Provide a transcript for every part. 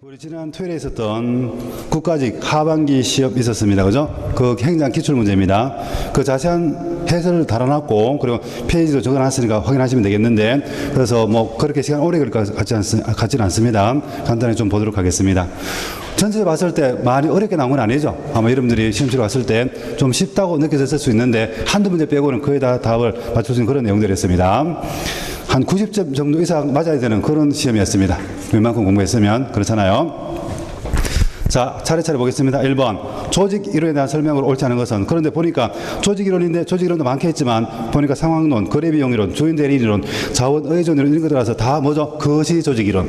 우리 지난 토요일에 있었던 국가직 하반기 시험 있었습니다. 그죠? 그 행정 기출문제입니다. 그 자세한 해설을 달아놨고, 그리고 페이지도 적어놨으니까 확인하시면 되겠는데, 그래서 뭐 그렇게 시간 오래 걸릴 것 같지는 않습니다. 간단히 좀 보도록 하겠습니다. 전체적으로 봤을 때 많이 어렵게 나온 건 아니죠. 아마 여러분들이 시험치러 왔을 때 좀 쉽다고 느껴졌을 수 있는데, 한두 문제 빼고는 거의 다 답을 맞출 수 있는 그런 내용들이었습니다. 한 90점 정도 이상 맞아야 되는 그런 시험이었습니다. 웬만큼 공부했으면. 그렇잖아요. 자, 차례차례 보겠습니다. 1번. 조직 이론에 대한 설명으로 옳지 않은 것은. 그런데 보니까 조직 이론인데 조직 이론도 많겠지만 보니까 상황론, 거래비용 이론, 주인 대리 이론, 자원 의존 이론 이런 것들라서 다 뭐죠? 거시 조직 이론.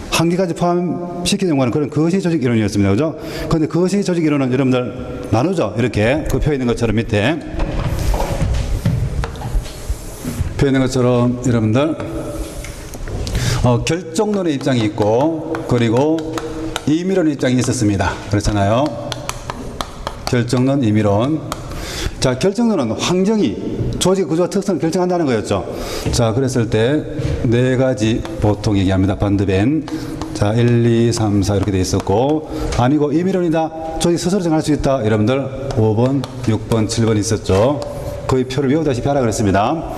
한 개까지 포함시키는 경우는 그런 거시 조직 이론이었습니다. 그죠? 그런데 거시 조직 이론은 여러분들 나누죠? 이렇게 그 표에 있는 것처럼 밑에. 표에 있는 것처럼 여러분들 결정론의 입장이 있고 그리고 임의론의 입장이 있었습니다. 그렇잖아요. 결정론, 임의론. 자, 결정론은 환경이 조직 구조와 특성을 결정한다는 거였죠. 자, 그랬을 때 네 가지 보통 얘기합니다. 반드벤. 자, 1, 2, 3, 4 이렇게 돼 있었고, 아니고 임의론이다. 조직 스스로 정할 수 있다. 여러분들 5번, 6번, 7번 있었죠. 거의 표를 외우다시피 하라 그랬습니다.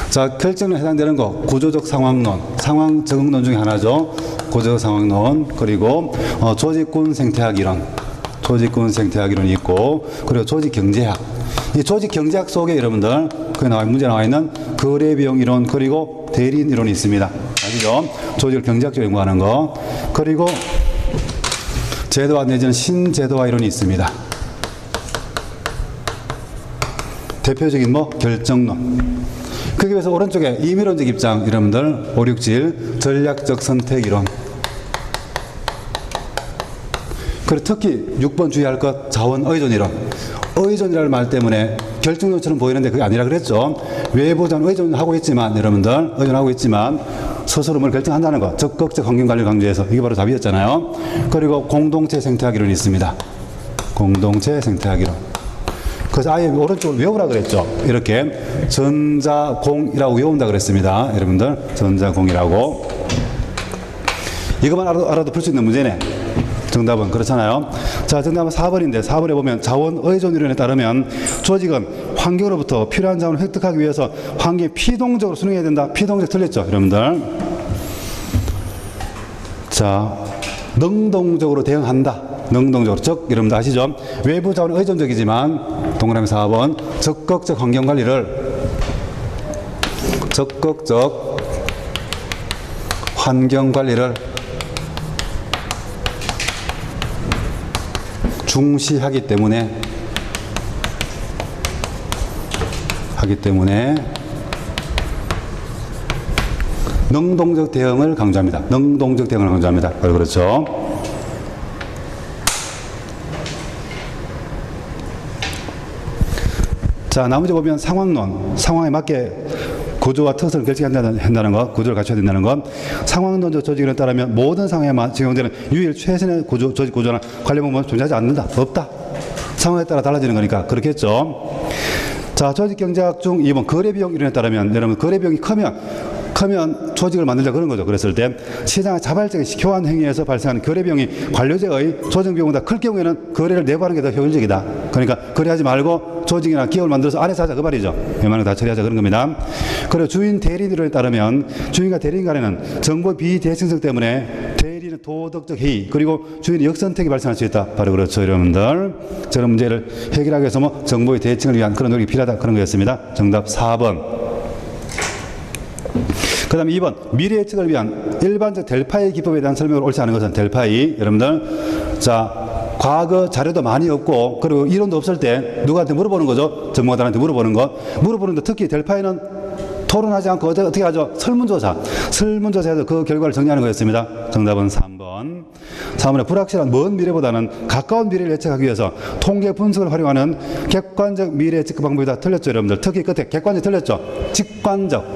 자, 결정론에 해당되는 거 구조적 상황론, 상황 적응론 중에 하나죠. 구조적 상황론. 그리고 조직군 생태학 이론, 조직군 생태학 이론이 있고, 그리고 조직 경제학. 이 조직 경제학 속에 여러분들 그 문제 나와 있는 거래비용 이론 그리고 대리인 이론이 있습니다. 아시죠? 조직을 경제학적으로 연구하는 거. 그리고 제도화 내지는 신제도화 이론이 있습니다. 대표적인 결정론. 그에 비해서 오른쪽에 임의론적 입장, 여러분들 5, 6질 전략적 선택 이론. 그리고 특히 6번 주의할 것 자원 의존 이론. 의존이라는 말 때문에 결정론처럼 보이는데 그게 아니라 그랬죠. 외부 자원 의존하고 있지만 여러분들 의존하고 있지만 스스로 뭘 결정한다는 거. 적극적 환경관리를 강조해서 이게 바로 답이었잖아요. 그리고 공동체 생태학 이론이 있습니다. 공동체 생태학 이론. 그래서 아예 오른쪽을 외우라 그랬죠. 이렇게 전자공이라고 외운다 그랬습니다. 여러분들 전자공이라고. 이것만 알아도 풀 수 있는 문제네. 정답은 그렇잖아요. 자, 정답은 4번인데 4번에 보면 자원 의존 이론에 따르면 조직은 환경으로부터 필요한 자원을 획득하기 위해서 환경에 피동적으로 순응해야 된다. 피동적 틀렸죠, 여러분들. 자, 능동적으로 대응한다. 능동적으로. 즉, 여러분들 아시죠? 외부 자원은 의존적이지만 동그라미 4번 적극적 환경관리를 중시하기 때문에 능동적 대응을 강조합니다. 능동적 대응을 강조합니다. 바로 그렇죠. 자, 나머지 보면 상황론, 상황에 맞게 구조와 특성을 결정한다는 것, 구조를 갖춰야 된다는 것. 상황론적 조직에 따르면 모든 상황에만 적용되는 유일 최선의 조직 구조나 관련 부분은 존재하지 않는다. 없다. 상황에 따라 달라지는 거니까 그렇겠죠. 자, 조직 경제학 중 2번 거래비용 이론에 따르면 여러분 거래비용이 크면 조직을 만들자 그런 거죠. 그랬을 때 시장의 자발적인 교환 행위에서 발생하는 거래비용이 관료제의 조정비용보다 클 경우에는 거래를 내부하는 게 더 효율적이다. 그러니까 거래하지 말고 조직이나 기업을 만들어서 안에서 하자 그 말이죠. 웬만하면 다 처리하자 그런 겁니다. 그리고 주인 대리인 이론에 따르면 주인과 대리인 간에는 정보 비대칭성 때문에 대리인은 도덕적 해이 그리고 주인의 역선택이 발생할 수 있다. 바로 그렇죠, 여러분들. 저런 문제를 해결하기 위해서 정보의 대칭을 위한 그런 노력이 필요하다 그런 거였습니다. 정답 4번. 그 다음에 2번 미래 예측을 위한 일반적 델파이 기법에 대한 설명을 옳지 않은 것은 델파이. 여러분들 자, 과거 자료도 많이 없고 그리고 이론도 없을 때 누구한테 물어보는 거죠. 전문가들한테 물어보는 것. 물어보는데 특히 델파이는 토론하지 않고 어떻게 하죠? 설문조사해서 그 결과를 정리하는 거였습니다. 정답은 3번. 3번에 불확실한 먼 미래보다는 가까운 미래를 예측하기 위해서 통계 분석을 활용하는 객관적 미래 예측 방법이 다 틀렸죠, 여러분들. 특히 끝에 객관적 틀렸죠. 직관적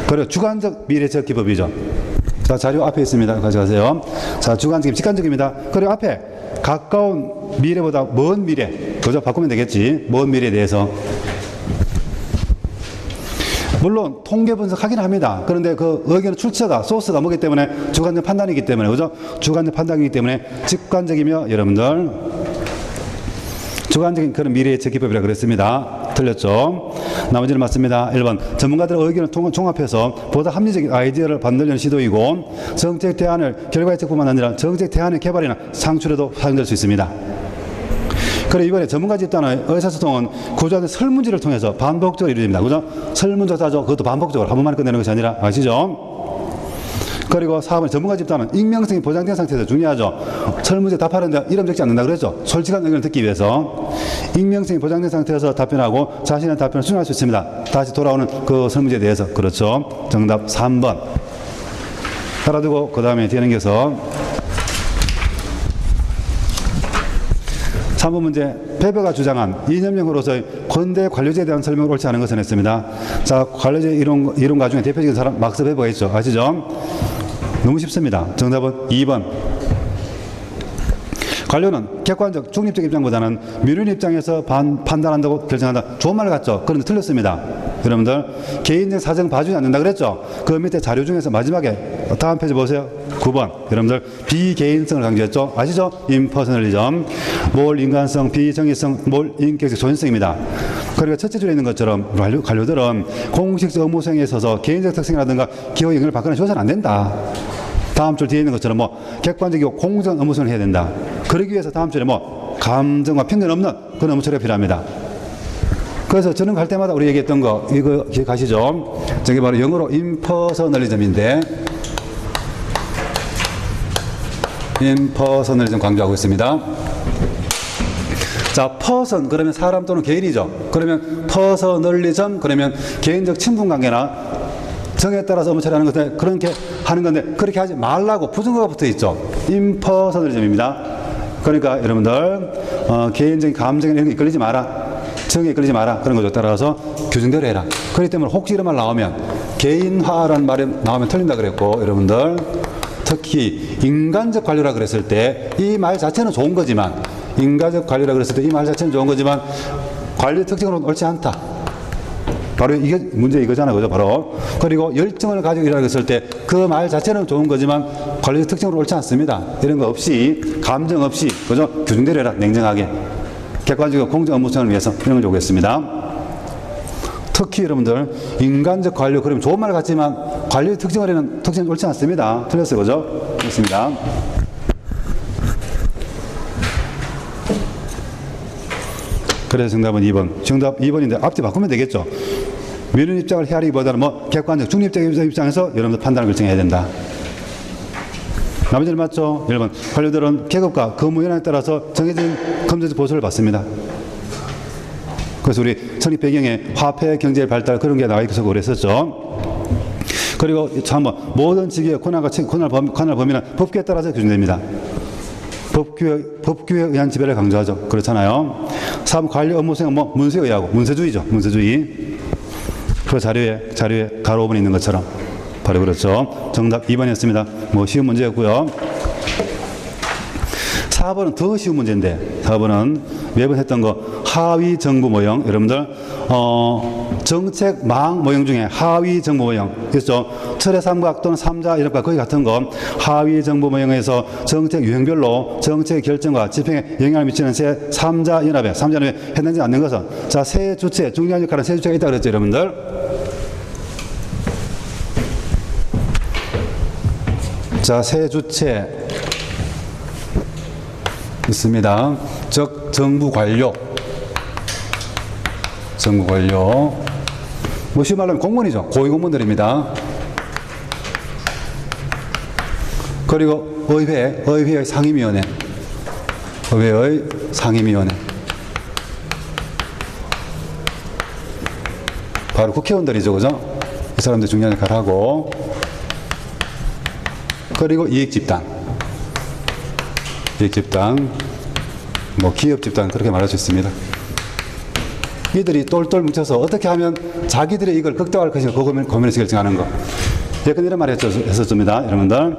그리고 주관적 미래적 기법이죠. 자, 자료 앞에 있습니다. 가져가세요. 자, 주관적, 직관적입니다. 그리고 앞에 가까운 미래보다 먼 미래, 그죠? 바꾸면 되겠지. 먼 미래에 대해서 물론 통계 분석하긴 합니다. 그런데 그 의견의 출처가 소스가 뭐기 때문에 주관적 판단이기 때문에 그죠? 주관적 판단이기 때문에 직관적이며 여러분들 주관적인 그런 미래 예측 기법이라 그랬습니다. 틀렸죠? 나머지는 맞습니다. 1번 전문가들의 의견을 종합해서 보다 합리적인 아이디어를 만들려는 시도이고 정책 대안을 결과 예측뿐만 아니라 정책 대안의 개발이나 창출에도 사용될 수 있습니다. 그리고 이번에 전문가 집단의 의사소통은 구조화된 설문지를 통해서 반복적으로 이루어집니다. 그죠? 설문조사죠. 그것도 반복적으로 한 번만에 끝내는 것이 아니라 아시죠? 그리고 4번 전문가 집단은 익명성이 보장된 상태에서 중요하죠. 설문지에 답하는데 이름 적지 않는다 그랬죠. 솔직한 의견을 듣기 위해서 익명성이 보장된 상태에서 답변하고 자신의 답변을 수정할 수 있습니다. 다시 돌아오는 그 설문지에 대해서. 그렇죠. 정답 3번 알아두고 그 다음에 뒤에 넘겨서 3번 문제, 페베가 주장한 이념형으로서의 권대 관료제에 대한 설명을 옳지 않은 것은 했습니다. 자, 관료제 이론가 중에 대표적인 사람 막스 베버가 있죠. 아시죠? 너무 쉽습니다. 정답은 2번. 관료는 객관적 중립적 입장보다는 민원 입장에서 판단한다고 결정한다. 좋은 말 같죠? 그런데 틀렸습니다. 여러분들 개인적 사정 봐주지 않는다 그랬죠? 그 밑에 자료 중에서 마지막에 다음 페이지 보세요. 9번. 여러분들 비개인성을 강조했죠? 아시죠? 임퍼서널리즘, 몰 인간성, 비정의성, 몰 인격적 존재성입니다. 그리고 첫째 줄에 있는 것처럼 관료들은 공식적 업무 수행에 있어서 개인적 특성이라든가 기호 영향을 받거나 줘서는 안 된다. 다음 줄 뒤에 있는 것처럼 뭐 객관적이고 공정한 업무 수행을 해야 된다. 그러기 위해서 다음 줄에 뭐 감정과 편견 없는 그런 업무 처리가 필요합니다. 그래서 저는 갈 때마다 우리 얘기했던 거 이거 기억하시죠? 저게 바로 영어로 임퍼서널리즘인데 임퍼서널리즘 강조하고 있습니다. 자, 퍼선 그러면 사람 또는 개인이죠. 그러면 퍼서널리즘 그러면 개인적 친분 관계나 정에 따라서 업무 처리하는 것에 그렇게 하는 건데 그렇게 하지 말라고 부정어가 붙어 있죠. 임퍼서널리즘입니다. 그러니까 여러분들 개인적인 감정에 이런 게 이끌리지 마라. 정에 이끌리지 마라. 그런 거죠. 따라서 규정대로 해라. 그렇기 때문에 혹시 이런 말 나오면 개인화라는 말이 나오면 틀린다 그랬고 여러분들 특히 인간적 관료라 그랬을 때 이 말 자체는 좋은 거지만 인간적 관료라 그랬을 때 이 말 자체는 좋은 거지만 관료 특징으로는 옳지 않다. 바로 이게 문제 이거잖아요. 그죠? 바로. 그리고 열정을 가지고 일하고 있을 때 그 말 자체는 좋은 거지만 관리적 특징으로 옳지 않습니다. 이런 거 없이 감정 없이 그죠? 규정대로 해라. 냉정하게. 객관적이고 공정 업무 수행을 위해서 이런 걸 요구했습니다. 특히 여러분들 인간적 관료 그러면 좋은 말 같지만 관리의 특징을 하는 특징은 옳지 않습니다. 틀렸어요. 그죠? 그렇습니다. 그래서 정답은 2번. 정답 2번인데 앞뒤 바꾸면 되겠죠. 민원 입장을 헤아리기보다는 뭐 객관적 중립적 입장에서 여러분들 판단을 결정해야 된다. 나머지는 맞죠? 1번. 관료들은 계급과 근무 현황에 따라서 정해진 검증적 보수를 받습니다. 그래서 우리 성립 배경에 화폐 경제 발달 그런 게 나와 있어서 그랬었죠. 그리고 한번 모든 직위의 권한과 권한을 범위는 법규에 따라서 규정됩니다. 법규에 의한 지배를 강조하죠. 그렇잖아요. 3. 관료 업무 수행 뭐 문서에 의하고 문서주의죠. 문서주의. 그 자료에 가로 5번 있는 것처럼 바로 그렇죠. 정답 2번이었습니다. 뭐 쉬운 문제였고요. 4번은 더 쉬운 문제인데 4번은 매번 했던 거 하위 정보 모형. 여러분들 정책 망 모형 중에 하위 정보 모형 있죠. 철의 삼각 또는 삼자 이런 거 거의 같은 거 하위 정보 모형에서 정책 유형별로 정책 결정과 집행에 영향을 미치는 세 삼자 연합에 해당되지 않는 것은 자, 세 주체 중요한 역할은 세 주체가 있다 그랬죠. 여러분들 자, 세 주체 있습니다. 즉 정부 관료 뭐 쉬운 말로 하면 공무원이죠. 고위공무원들입니다. 그리고 의회의 상임위원회 바로 국회의원들이죠. 그죠? 이 사람들 중요한 역할을 하고 그리고 이익집단 뭐 기업집단 그렇게 말할 수 있습니다. 이들이 똘똘 뭉쳐서 어떻게 하면 자기들의 이익을 극대화할 것인가 그 고민에서 결정하는 거. 예컨대 이런 말을 했었습니다. 여러분들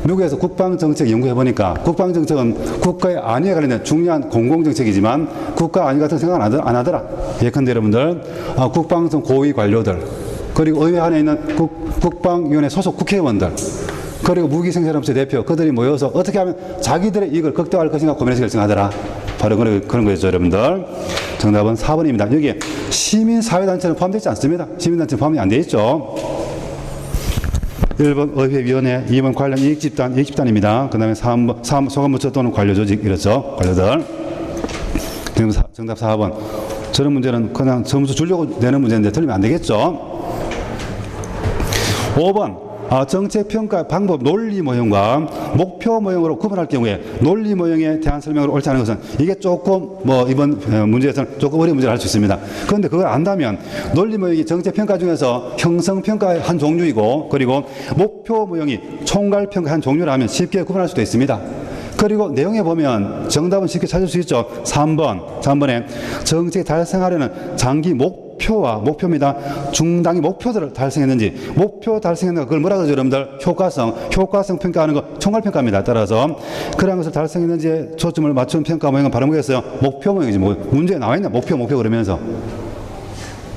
미국에서 국방정책 연구해보니까 국방정책은 국가의 안위에 관련된 중요한 공공정책이지만 국가 안위 같은 생각 안 하더라. 예컨대 여러분들 국방성 고위 관료들 그리고 의회 안에 있는 국방위원회 소속 국회의원들, 그리고 무기생산업체 대표, 그들이 모여서 어떻게 하면 자기들의 이익을 극대화할 것인가 고민해서 결정하더라. 바로 그런 거였죠, 여러분들. 정답은 4번입니다. 여기에 시민사회단체는 포함되어 있지 않습니다. 시민단체는 포함이 안 되어 있죠. 1번 의회위원회, 2번 관련 이익집단입니다. 그 다음에 3번 소관부처 또는 관료조직, 이렇죠. 관료들. 정답 4번. 저런 문제는 그냥 점수 주려고 내는 문제인데 틀리면 안 되겠죠. 5번. 정책평가 방법 논리 모형과 목표 모형으로 구분할 경우에 논리 모형에 대한 설명으로 옳지 않은 것은 이게 조금 이번 문제에서는 조금 어려운 문제를 할 수 있습니다. 그런데 그걸 안다면 논리 모형이 정책평가 중에서 형성평가의 한 종류이고, 그리고 목표 모형이 총괄평가의 한 종류라면 쉽게 구분할 수도 있습니다. 그리고 내용에 보면 정답은 쉽게 찾을 수 있죠. 3번에 정책 달성하려는 장기 목표입니다. 중단기 목표들을 달성했는지, 목표 달성했는가 그걸 뭐라고 하죠, 여러분들? 효과성 평가하는 거 총괄평가입니다. 따라서 그러한 것을 달성했는지에 초점을 맞춘 평가 모형은 바로 뭐겠어요? 목표 모형이지. 문제에 나와 있나? 목표 그러면서.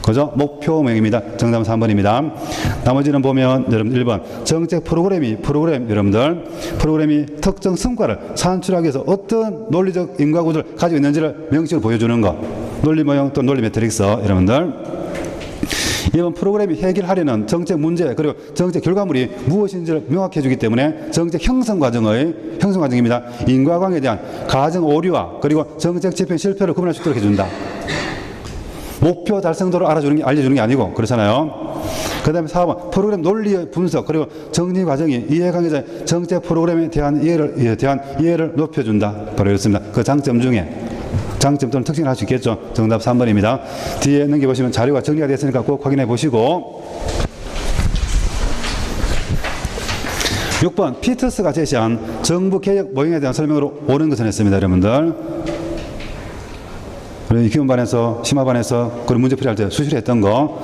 그죠? 목표 모형입니다. 정답은 3번입니다. 나머지는 보면 여러분 1번 정책 프로그램이 여러분들 프로그램이 특정 성과를 산출하기 위해서 어떤 논리적 인과구조를 가지고 있는지를 명시로 보여주는 것. 논리 모형 또 논리 매트릭스, 여러분들. 2번 프로그램이 해결하려는 정책 문제 그리고 정책 결과물이 무엇인지를 명확히 해주기 때문에 정책 형성 과정입니다. 인과관계에 대한 가정 오류와 그리고 정책 집행 실패를 구분할 수 있도록 해준다. 목표 달성도를 알려주는 게 아니고, 그렇잖아요. 그 다음에 4번 프로그램 논리의 분석 그리고 정리 과정이 이해관계자의 정책 프로그램에 대한 이해를 높여준다. 바로 이렇습니다. 그 장점 또는 특징을 할 수 있겠죠. 정답 3번입니다. 뒤에 넘겨보시면 자료가 정리가 됐으니까 꼭 확인해 보시고. 6번 피터스가 제시한 정부 개혁 모형에 대한 설명으로 옳은 것을 했습니다, 여러분들. 기본반에서 심화반에서 그런 문제풀이 할 때 수시로 했던 거.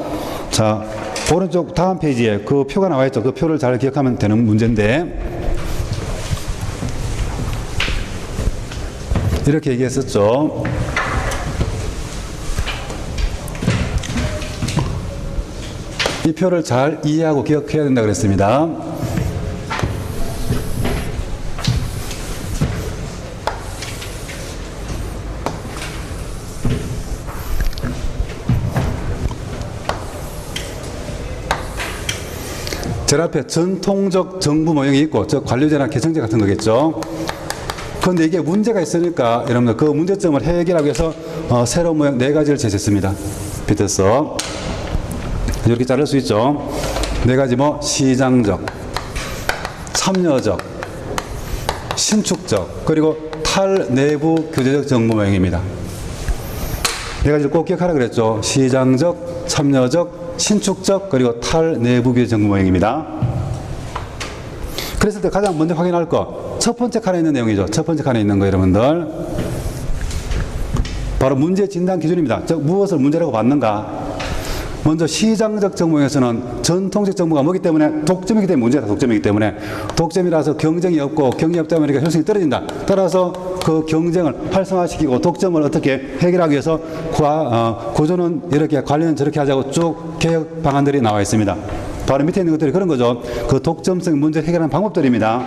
자, 오른쪽 다음 페이지에 그 표가 나와 있죠. 그 표를 잘 기억하면 되는 문제인데, 이렇게 얘기했었죠. 이 표를 잘 이해하고 기억해야 된다고 그랬습니다. 제 앞에 전통적 정부 모형이 있고, 관료제나 개청제 같은 거겠죠. 그런데 이게 문제가 있으니까 여러분들 그 문제점을 해결하기 위해서 새로운 모형 4가지를 제시했습니다. 피터스. 이렇게 자를 수 있죠. 4가지 시장적, 참여적, 신축적, 그리고 탈내부 교제적 정부 모형입니다. 4가지를 꼭 기억하라 그랬죠. 시장적, 참여적, 신축적, 그리고 탈내부 교제 정부 모형입니다. 그랬을 때 가장 먼저 확인할 거, 첫 번째 칸에 있는 내용이죠. 첫 번째 칸에 있는 거, 여러분들. 바로 문제 진단 기준입니다. 즉, 무엇을 문제라고 봤는가. 먼저 시장적 정부에서는 전통적 정부가 뭐기 때문에 독점이기 때문에 문제다. 독점이기 때문에. 독점이라서 경쟁이 없고 경쟁이 없다 보니까 효율성이 떨어진다. 따라서 그 경쟁을 활성화시키고 독점을 어떻게 해결하기 위해서 구조는 이렇게 관리는 저렇게 하자고 쭉 개혁 방안들이 나와 있습니다. 바로 밑에 있는 것들이 그런 거죠. 그 독점성 문제를 해결하는 방법들입니다.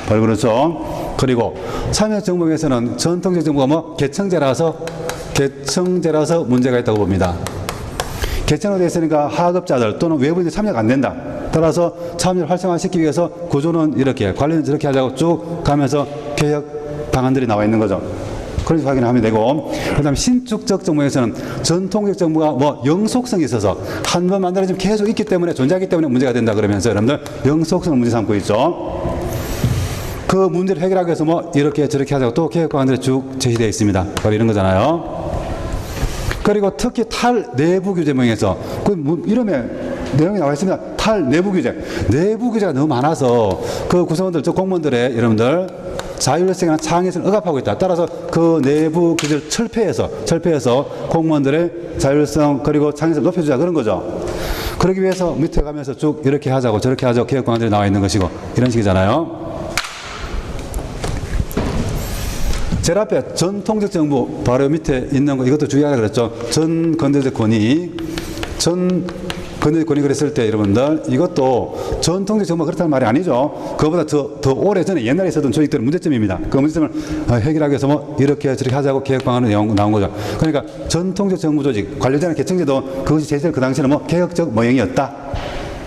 바로 그렇죠. 그리고 참여 정부에서는 전통적 정부가 개청제라서 문제가 있다고 봅니다. 개청으로 되어 있으니까 하급자들 또는 외부인들 참여가 안 된다. 따라서 참여를 활성화시키기 위해서 구조는 이렇게, 관리는 저렇게 하자고 쭉 가면서 개혁 방안들이 나와 있는 거죠. 그런 식으로 확인하면 되고, 그 다음에 신축적 정부에서는 전통적 정부가 영속성이 있어서 한 번 만들어지면 계속 있기 때문에, 존재하기 때문에 문제가 된다 그러면서 여러분들 영속성을 문제 삼고 있죠. 그 문제를 해결하기 위해서 이렇게 저렇게 하자고 또 개혁 방안들이 쭉 제시되어 있습니다. 바로 이런 거잖아요. 그리고 특히 탈내부 규제 모형에서 이름에 내용이 나와 있습니다. 탈내부 규제. 내부 규제가 너무 많아서 그 구성원들, 공무원들의 여러분들 자율성이나 창의성을 억압하고 있다. 따라서 그 내부 규제를 철폐해서 공무원들의 자율성 그리고 창의성을 높여주자 그런 거죠. 그러기 위해서 밑에 가면서 쭉 이렇게 하자고 저렇게 하자고 개혁 방안들이 나와 있는 것이고 이런 식이잖아요. 제일 앞에 전통적 정부 바로 밑에 있는 거 이것도 주의하라 그랬죠. 전 건대적 권위, 전 권위 그랬을 때 여러분들 이것도 전통적 정부가 그렇다는 말이 아니죠. 그거보다 더 오래 전에 옛날에 있었던 조직들은 문제점입니다. 그 문제점을 해결하기 위해서 뭐 이렇게 저렇게 하자고 개혁 방안이 나온 거죠. 그러니까 전통적 정부 조직, 관료제나 개청제도 그것이 제시될 그 당시에는 뭐 개혁적 모형이었다.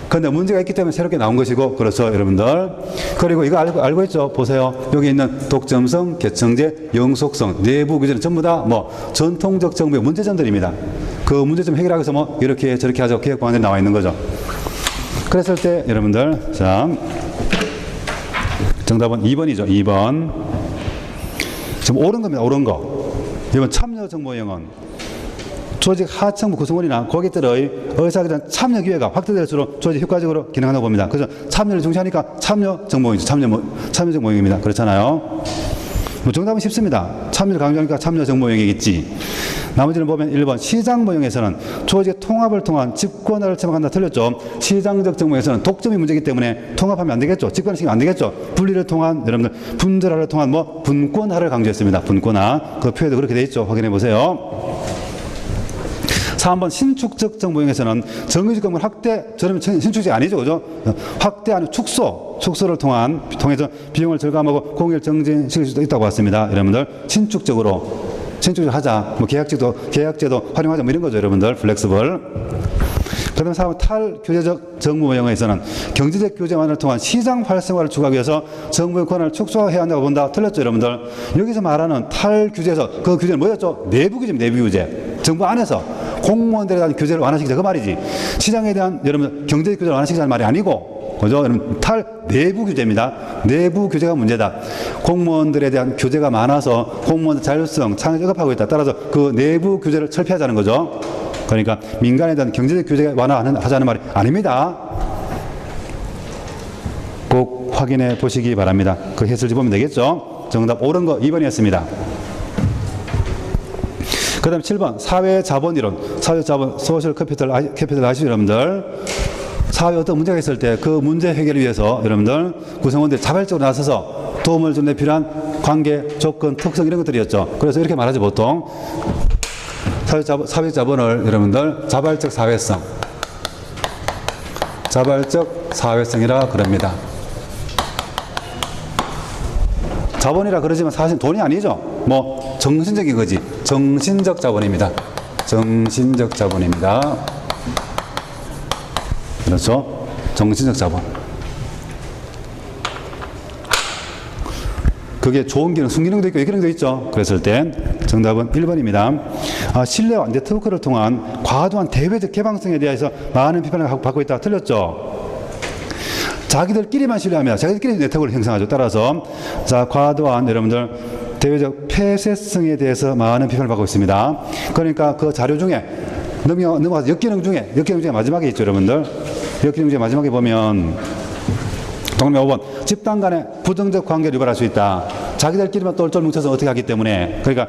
그런데 문제가 있기 때문에 새롭게 나온 것이고, 그렇죠, 여러분들. 그리고 이거 알고 있죠? 보세요. 여기 있는 독점성, 개청제, 영속성, 내부 규제는 전부 다 뭐 전통적 정부의 문제점들입니다. 그 문제점 해결하기 위해서 뭐 이렇게 저렇게 하자고 개혁 방안이 나와 있는 거죠. 그랬을 때 여러분들, 자, 정답은 2번이죠. 2번. 지금 옳은 겁니다. 옳은 거. 이번 참여정보형은 조직 하층부 구성원이나 고객들의 의사결정 참여 기회가 확대될수록 조직 효과적으로 기능한다고 봅니다. 그래서 참여를 중시하니까 참여정보형이죠. 참여정보형입니다. 그렇잖아요. 뭐 정답은 쉽습니다. 참여를 강조하니까 참여정보형이겠지. 나머지는 보면 1번 시장모형에서는 조직의 통합을 통한 집권화를 체험한다. 틀렸죠. 시장적 정모에서는 독점이 문제이기 때문에 통합하면 안 되겠죠. 집권화시키면 안 되겠죠. 분리를 통한, 여러분들 분절화를 통한 뭐 분권화를 강조했습니다. 분권화. 그 표에도 그렇게 돼 있죠. 확인해 보세요. 3번 신축적 정보형에서는 정규직 건물 확대, 저러면 신축이 아니죠, 그죠? 확대 아니면 축소를 통해서 비용을 절감하고 공익을 정진시킬 수도 있다고 봤습니다. 여러분들 신축적으로 하자, 뭐 계약제도 활용하자, 뭐 이런 거죠, 여러분들. 플렉스블. 그다음에 4번 탈규제적 정부모형에서는 경제적 규제만을 통한 시장 활성화를 추구하기 위해서 정부의 권한을 축소해야 한다고 본다. 틀렸죠, 여러분들. 여기서 말하는 탈규제에서 그 규제는 뭐였죠? 내부 규제입니다. 내부 규제. 정부 안에서 공무원들에 대한 규제를 완화시키자, 그 말이지. 시장에 대한 여러분들 경제적 규제를 완화시키자는 말이 아니고, 그죠? 여러분, 내부 규제입니다. 내부 규제가 문제다. 공무원들에 대한 규제가 많아서 공무원의 자율성, 창의적 억압하고 있다. 따라서 그 내부 규제를 철폐하자는 거죠. 그러니까 민간에 대한 경제적 규제가 완화하자는 말이 아닙니다. 꼭 확인해 보시기 바랍니다. 그 해설지 보면 되겠죠. 정답 옳은 거 2번이었습니다. 그 다음에 7번 사회자본이론. 사회자본 소셜 캐피탈 아시죠, 여러분들? 사회에 어떤 문제가 있을 때 그 문제 해결을 위해서 여러분들 구성원들이 자발적으로 나서서 도움을 주는 데 필요한 관계, 조건, 특성 이런 것들이었죠. 그래서 이렇게 말하죠, 보통. 사회자본을 여러분들 자발적 사회성이라 그럽니다. 자본이라 그러지만 사실 돈이 아니죠. 뭐 정신적인 거지. 정신적 자본입니다. 정신적 자본입니다. 그렇죠? 정신적 자본. 그게 좋은 기능, 순기능도 있고 역기능도 있죠. 그랬을 때 정답은 1번입니다. 신뢰와 네트워크를 통한 과도한 대외적 개방성에 대해서 많은 비판을 받고 있다. 틀렸죠? 자기들끼리만 신뢰합니다. 자기들끼리 네트워크를 형성하죠. 따라서 자, 과도한 여러분들 대외적 폐쇄성에 대해서 많은 비판을 받고 있습니다. 그러니까 그 자료 중에 넘어가서 역기능 중에 마지막에 있죠, 여러분들. 역기능 중에 마지막에 보면 동료 5번 집단 간의 부정적 관계를 유발할 수 있다. 자기들끼리만 똘똘 뭉쳐서 어떻게 하기 때문에. 그러니까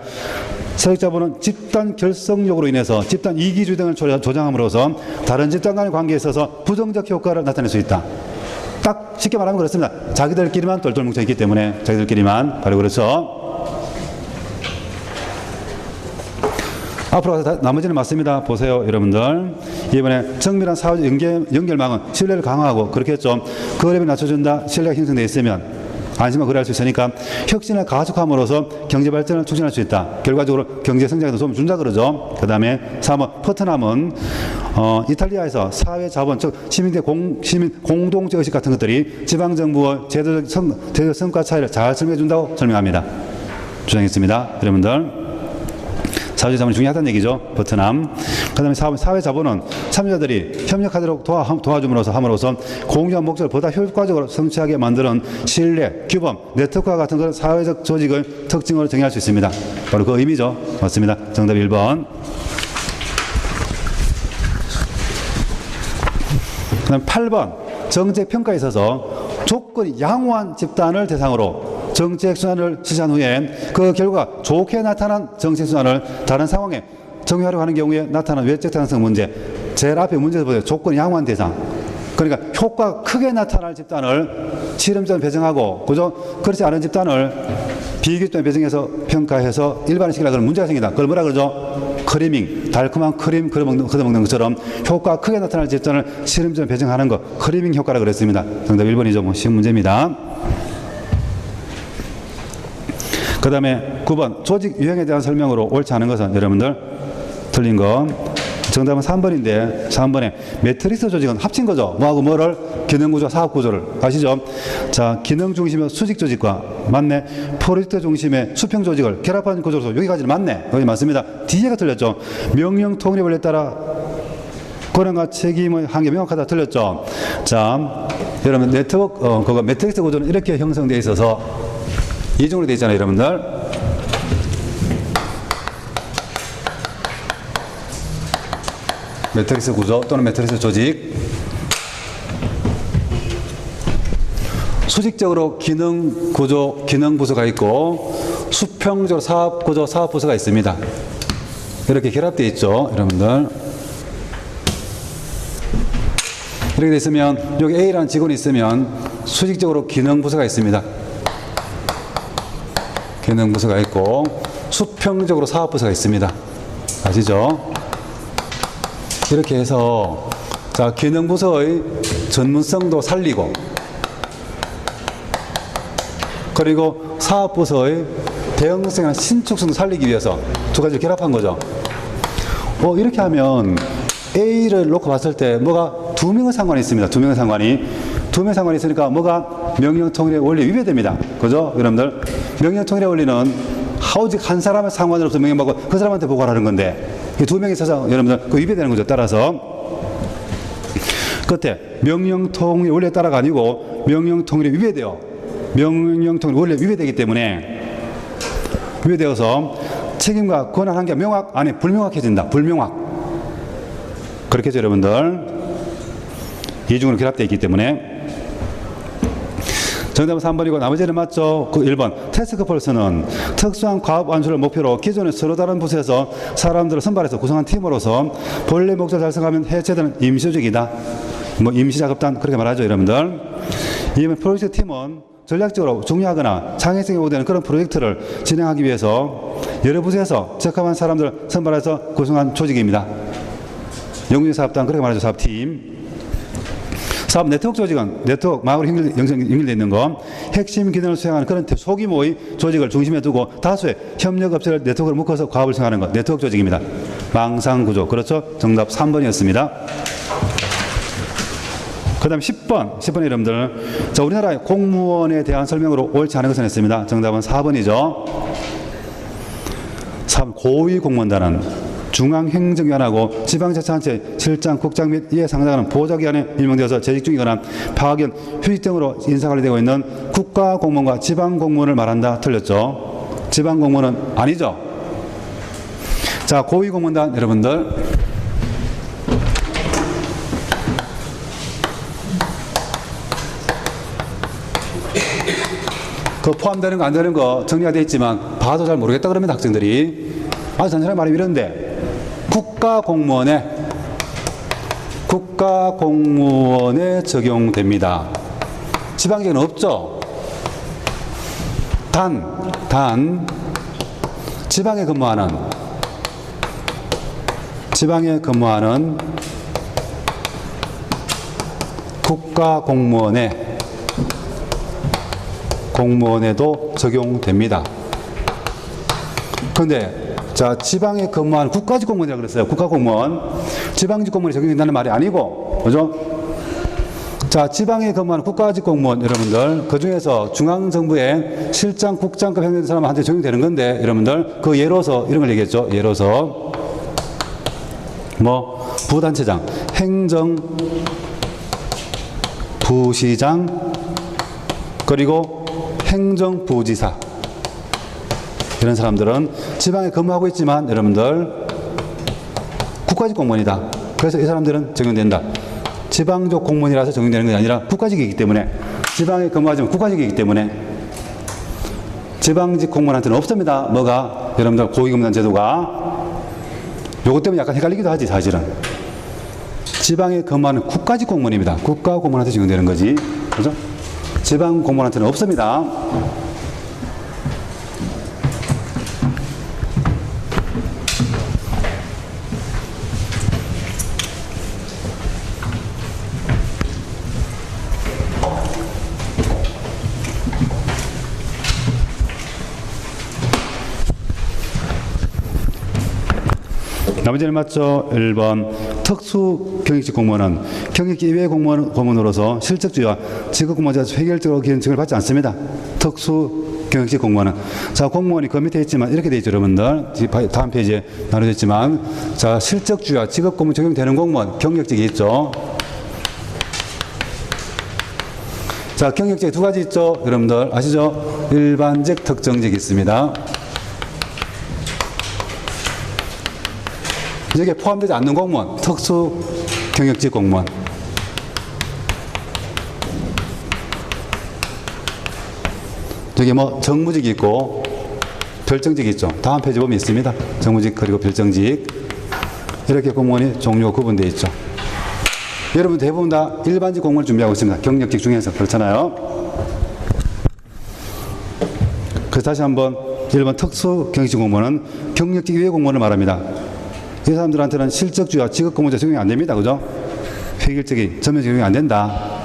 세력자본은 집단 결성력으로 인해서 집단 이기주의 등을 조장함으로써 다른 집단 간의 관계에 있어서 부정적 효과를 나타낼 수 있다. 딱 쉽게 말하면 그렇습니다. 자기들끼리만 똘똘 뭉쳐 있기 때문에. 자기들끼리만. 바로 그렇죠. 앞으로 가서 나머지는 맞습니다. 보세요, 여러분들. 이번에 정밀한 사회적 연결망은 신뢰를 강화하고, 그렇게 했죠. 거래비 낮춰준다. 신뢰가 형성되어 있으면 안심하고 거래할 수 있으니까 혁신을 가속함으로써 경제 발전을 촉진할 수 있다. 결과적으로 경제 성장에도 도움을 준다 그러죠. 그 다음에 3번 포트남은 이탈리아에서 사회 자본, 즉 시민 공동체 의식 같은 것들이 지방 정부의 제도적 성과 차이를 잘 설명해 준다고 설명합니다. 주장했습니다. 여러분들. 사회자본이 중요하다는 얘기죠. 베트남. 그 다음에 4번 사회자본은 참여자들이 협력하도록 함으로써 공유한 목적을 보다 효과적으로 성취하게 만드는 신뢰, 규범, 네트워크와 같은 그런 사회적 조직의 특징을 정의할 수 있습니다. 바로 그 의미죠. 맞습니다. 정답 1번. 그 다음 8번 정책평가에 있어서 조건이 양호한 집단을 대상으로 정책 순환을 실시한 후에 그 결과 좋게 나타난 정책 순환을 다른 상황에 정의하려고 하는 경우에 나타난 외적 타당성 문제. 제일 앞에 문제에서 보세요. 조건이 양호한 대상. 그러니까 효과가 크게 나타날 집단을 실험적으로 배정하고, 그죠? 그렇지 않은 집단을 비기준에 배정해서 평가해서 일반화시키려고 하는 문제가 생긴다. 그걸 뭐라 그러죠? 크리밍, 달콤한 크림 걷어먹는 것처럼 효과가 크게 나타날 집단을 시름처럼 배정하는 것, 크리밍 효과라 그랬습니다. 정답 1번이죠. 뭐 쉬운 문제입니다. 그 다음에 9번 조직 유형에 대한 설명으로 옳지 않은 것은 여러분들 틀린 거. 정답은 3번인데 3번에 매트릭스 조직은 합친 거죠. 뭐하고 뭐를? 기능구조, 사업구조를. 아시죠? 자, 기능 중심의 수직 조직과 맞네. 프로젝트 중심의 수평 조직을 결합한 구조로서 여기까지는 맞네. 여기 맞습니다. 뒤에가 틀렸죠. 명령 통일의 원리에 따라 권한과 책임의 한계 명확하다 틀렸죠. 자, 여러분 네트워크 그거 매트릭스 구조는 이렇게 형성되어 있어서 이중으로 되어 있잖아요, 여러분들. 매트릭스 구조 또는 매트릭스 조직. 수직적으로 기능 구조, 기능 부서가 있고 수평적으로 사업 구조, 사업 부서가 있습니다. 이렇게 결합되어 있죠, 여러분들. 이렇게 되어 있으면 여기 A라는 직원이 있으면 수직적으로 기능 부서가 있습니다. 기능 부서가 있고 수평적으로 사업 부서가 있습니다. 아시죠? 이렇게 해서 자, 기능 부서의 전문성도 살리고 그리고 사업 부서의 대응성이나 신축성도 살리기 위해서 두 가지를 결합한 거죠. 이렇게 하면 A를 놓고 봤을 때 뭐가 두 명의 상관이 있습니다. 두 명의 상관이 있으니까 뭐가 명령통일의 원리에 위배됩니다. 그죠? 여러분들 명령통일의 원리는 오직 한 사람의 상관으로서 명령받고 그 사람한테 보고를 하는 건데 두 명이 있어서 여러분들 그 위배되는 거죠. 따라서 끝에 명령통일 원리에 따라가 아니고 명령통일에 위배돼요. 명령통일 원리에 위배되기 때문에 위배되어서 책임과 권한 한계가 명확 아니 불명확해진다. 불명확. 그렇게 해서 여러분들 이중으로 결합되어 있기 때문에 정답은 3번이고 나머지는 맞죠? 그 1번 태스크포스는 특수한 과업 완수를 목표로 기존의 서로 다른 부서에서 사람들을 선발해서 구성한 팀으로서 본래 목적을 달성하면 해체되는 임시조직이다. 뭐 임시작업단 그렇게 말하죠, 여러분들. 이번 프로젝트 팀은 전략적으로 중요하거나 창의성이 요구되는 그런 프로젝트를 진행하기 위해서 여러 부서에서 적합한 사람들을 선발해서 구성한 조직입니다. 영유사업단 그렇게 말하죠, 사업팀. 사업 네트워크 조직은 네트워크 마음으로 연결되어 있는 거 핵심 기능을 수행하는 그런 소규모의 조직을 중심에 두고 다수의 협력업체를 네트워크로 묶어서 과업을 수행하는 것 네트워크 조직입니다. 망상구조 그렇죠? 정답 3번이었습니다. 그 다음 10번 여러분들 자 우리나라의 공무원에 대한 설명으로 옳지 않은 것은 했습니다. 정답은 4번이죠. 3. 고위 공무원단은 중앙행정기관하고 지방자치단체 실장, 국장 및 이에 상당하는 보좌기관에 임명되어서 재직 중이거나 파견, 휴직 등으로 인사관리되고 있는 국가공무원과 지방공무원을 말한다. 틀렸죠. 지방공무원은 아니죠. 자, 고위공무원단 여러분들 그 포함되는 거 안 되는 거 정리가 되어 있지만 봐도 잘 모르겠다 그럽니다. 학생들이. 아주 단순하게 말하면 이런데 국가공무원에 적용됩니다. 지방직은 없죠. 단 지방에 근무하는 공무원에도 적용됩니다. 그런데 자, 지방에 근무하는 국가직 공무원이라고 그랬어요. 국가공무원. 지방직 공무원이 적용된다는 말이 아니고, 그죠? 자, 지방에 근무하는 국가직 공무원, 여러분들. 그 중에서 중앙정부의 실장, 국장급 행정된 사람한테 적용되는 건데, 여러분들. 그 예로서, 이런 걸 얘기했죠. 예로서, 부단체장, 행정부시장, 그리고 행정부지사. 이런 사람들은 지방에 근무하고 있지만 여러분들 국가직 공무원이다. 그래서 이 사람들은 적용된다. 지방적 공무원이라서 적용되는 것이 아니라 국가직이기 때문에 지방에 근무하지만 국가직이기 때문에 지방직 공무원한테는 없습니다. 뭐가? 여러분들 고위공무원 제도가 요것 때문에 약간 헷갈리기도 하지 사실은. 지방에 근무하는 국가직 공무원입니다. 국가공무원한테 적용되는 거지. 그죠? 지방 공무원한테는 없습니다. 나머지는 맞죠? 1번 특수 경력직 공무원은 경력직 이외의 공무원으로서 실적주의와 직업 공무원자 획일적으로 기능을 받지 않습니다. 특수 경력직 공무원은 자 공무원이 그 밑에 있지만 이렇게 되어 있죠 여러분들. 다음 페이지에 나눠져 있지만 자 실적주의와 직업 공무원 적용되는 공무원 경력직이 있죠. 자 경력직이 두 가지 있죠 여러분들 아시죠? 일반직 특정직이 있습니다. 여기에 포함되지 않는 공무원 특수 경력직 공무원 여기 뭐 정무직이 있고 별정직이 있죠. 다음 페이지 보면 있습니다. 정무직 그리고 별정직 이렇게 공무원이 종류가 구분되어 있죠. 여러분 대부분 다 일반직 공무원을 준비하고 있습니다. 경력직 중에서 그렇잖아요. 그래서 다시 한번 1번 특수 경력직 공무원은 경력직 이외 공무원을 말합니다. 이 사람들한테는 실적주의와 직업 공무원자 적용이 안 됩니다. 그죠? 획일적인 전면 적용이 안 된다.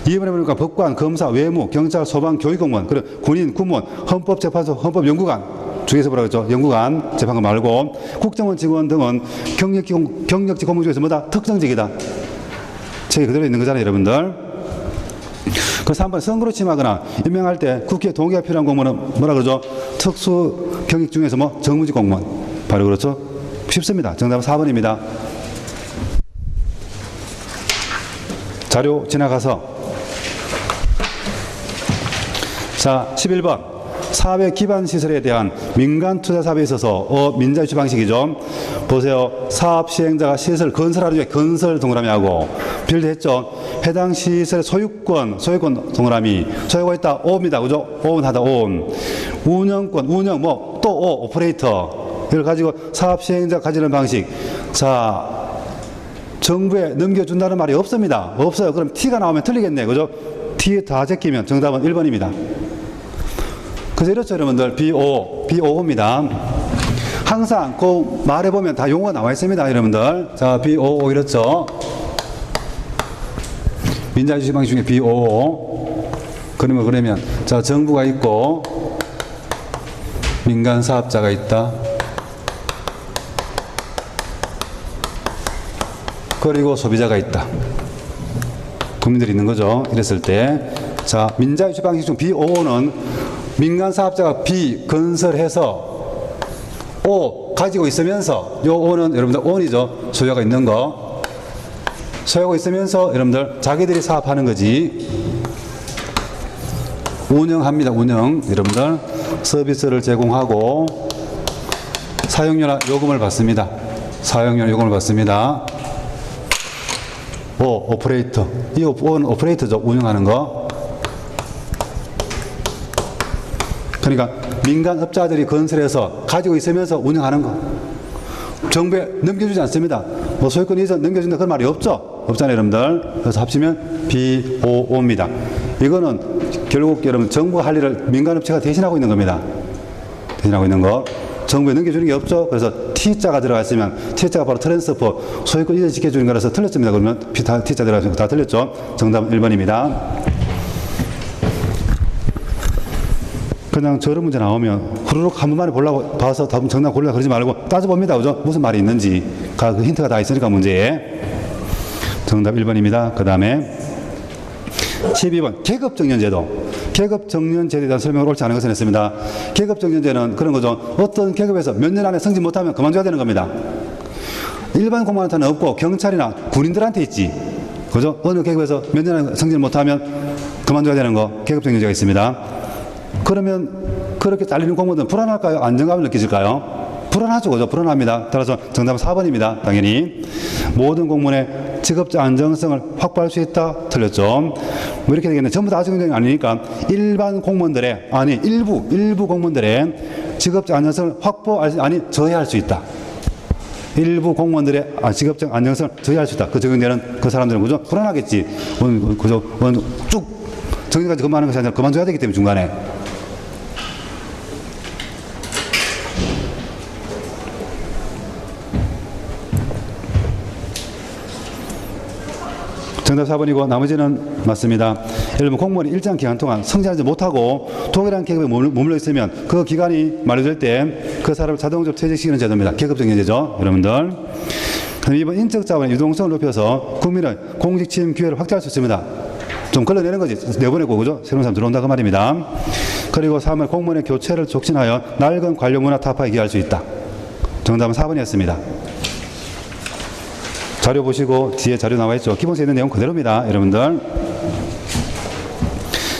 2번에 보니까 법관, 검사, 외무, 경찰, 소방, 교육공무원, 그리고 군인, 군무원, 헌법재판소, 헌법연구관 중에서 뭐라고 했죠? 연구관, 재판관 말고 국정원 직원 등은 경력직 공무원 중에서 뭐다? 특정직이다. 책이 그대로 있는 거잖아요, 여러분들. 그래서 한번 선거로 침하거나 임명할 때 국회 동의가 필요한 공무원은 뭐라 그러죠? 특수 경력 중에서 뭐 정무직 공무원. 바로 그렇죠? 쉽습니다. 정답은 4번입니다. 자료 지나가서 자 11번 사회 기반 시설에 대한 민간 투자 사업에 있어서 민자 유치 방식이죠. 보세요. 사업 시행자가 시설 건설하는 중에 건설 동그라미하고 필드했죠. 해당 시설의 소유권 동그라미 소유가 있다. 오입니다. 그죠? 오운하다 오운. 운영권 운영 뭐 또 오퍼레이터 이걸 가지고 사업 시행자 가지는 방식. 자 정부에 넘겨준다는 말이 없습니다. 없어요. 그럼 T가 나오면 틀리겠네. 그죠? T에 다 제끼면 정답은 1번입니다. 그래서 이렇죠, 여러분들. BOO입니다. 항상 그 말해보면 다 용어가 나와 있습니다, 여러분들. 자, BOO 이렇죠. 민자유치 방식 중에 BOO. 그러면, 자, 정부가 있고, 민간 사업자가 있다. 그리고 소비자가 있다. 국민들이 있는 거죠. 이랬을 때. 자, 민자유치 방식 중 BOO는 민간 사업자가 B 건설해서 O 가지고 있으면서 요 O는 여러분들 O이죠. 소유가 있는 거. 소유가 있으면서 여러분들 자기들이 사업하는 거지. 운영합니다. 운영. 여러분들 서비스를 제공하고 사용료나 요금을 받습니다. 사용료 요금을 받습니다. 오퍼레이터. 이 O는 오퍼레이터죠. 운영하는 거. 그러니까 민간업자들이 건설해서 가지고 있으면서 운영하는 거. 정부에 넘겨주지 않습니다. 뭐 소유권 이전 넘겨준다 그런 말이 없죠. 없잖아요, 여러분들. 그래서 합치면 BOO입니다. 이거는 결국 여러분 정부가 할 일을 민간업체가 대신하고 있는 겁니다. 대신하고 있는 거. 정부에 넘겨주는 게 없죠. 그래서 T자가 들어가 있으면 T자가 바로 트랜스퍼 소유권 이전 지켜주는 거라서 틀렸습니다. 그러면 T자 들어가 있으면 다 틀렸죠. 정답은 1번입니다. 그냥 저런 문제 나오면 후루룩 한 번만에 보려고 봐서 답은 정답 고르려고 그러지 말고 따져봅니다. 그죠? 무슨 말이 있는지. 그 힌트가 다 있으니까 문제에. 정답 1번입니다. 그 다음에 12번 계급정년제도. 계급정년제도에 대한 설명을 옳지 않은 것을 했습니다. 계급정년제는 그런 거죠. 어떤 계급에서 몇 년 안에 승진 못하면 그만둬야 되는 겁니다. 일반 공무원한테는 없고 경찰이나 군인들한테 있지. 그죠? 어느 계급에서 몇 년 안에 승진 못하면 그만둬야 되는 거. 계급정년제가 있습니다. 그러면 그렇게 잘리는 공무원들은 불안할까요? 안정감을 느끼실까요? 불안하죠. 그죠? 불안합니다. 따라서 정답은 4번입니다. 당연히. 모든 공무원의 직업적 안정성을 확보할 수 있다. 틀렸죠. 뭐 이렇게 되겠네. 전부 다 적용이 아니니까 일반 공무원들의, 아니, 일부 공무원들의 직업적 안정성을 저해할 수 있다. 일부 공무원들의 직업적 안정성을 저해할 수 있다. 그 적용되는 그 사람들은 그죠? 불안하겠지. 그죠? 쭉 정리까지 그만하는 것이 아니라 그만둬야 되기 때문에 중간에. 정답 4번이고 나머지는 맞습니다. 예를 들면 공무원이 일정 기간 동안 성장하지 못하고 동일한 계급에 머물러 있으면 그 기간이 만료될 때 그 사람을 자동적으로 퇴직시키는 제도입니다. 계급적 연제죠. 여러분들. 이번 인적 자원의 유동성을 높여서 국민의 공직 취임 기회를 확대할 수 있습니다. 좀 걸러내는 거지. 내보내고, 그죠? 새로운 사람 들어온다 그 말입니다. 그리고 3번 공무원의 교체를 촉진하여 낡은 관료 문화 타파에 기여할 수 있다. 정답은 4번이었습니다. 자료 보시고 뒤에 자료 나와 있죠. 기본서에 있는 내용 그대로입니다. 여러분들.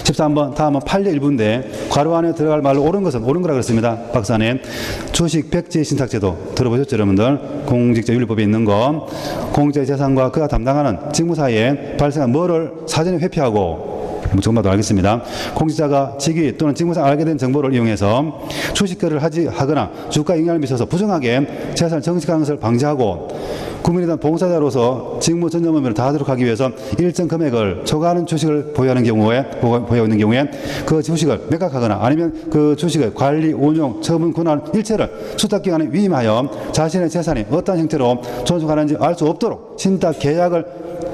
13번 다음은 판례 일부인데 괄호 안에 들어갈 말로 옳은 것은 옳은 거라 그랬습니다. 박스 안에 주식 백지 신탁제도 들어보셨죠, 여러분들? 공직자 윤리법에 있는 거. 공직자의 재산과 그가 담당하는 직무 사이에 발생한 뭐를 사전에 회피하고, 정말도 알겠습니다. 공직자가 직위 또는 직무상 알게 된 정보를 이용해서 주식 거래를 하거나 주가에 영향을 미쳐서 부정하게 재산을 정직하는 것을 방지하고, 국민에 대한 봉사자로서 직무 전념 의무를 다하도록 하기 위해서 일정 금액을 초과하는 주식을 보유하고 있는 경우에 그 주식을 매각하거나 아니면 그 주식의 관리, 운용, 처분, 권한 일체를 수탁기관에 위임하여 자신의 재산이 어떤 형태로 존속하는지 알 수 없도록 신탁 계약을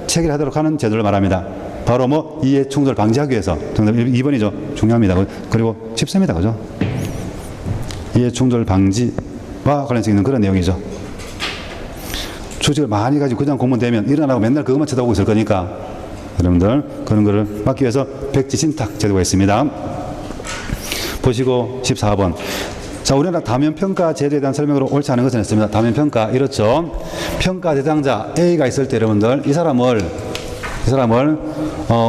체결하도록 하는 제도를 말합니다. 바로 뭐 이해 충돌 방지하기 위해서. 정답 2번이죠. 중요합니다. 그리고 쉽습니다. 그죠? 이해 충돌 방지와 관련성 있는 그런 내용이죠. 주식을 많이 가지고 그냥 공무원 되면 일어나고 맨날 그것만 쳐다보고 있을 거니까 여러분들 그런 거를 막기 위해서 백지 신탁 제도가 있습니다. 보시고 14번. 자, 우리나라 다면평가 제도에 대한 설명으로 옳지 않은 것은 했습니다. 다면평가 이렇죠. 평가 대상자 A가 있을 때 여러분들 이 사람을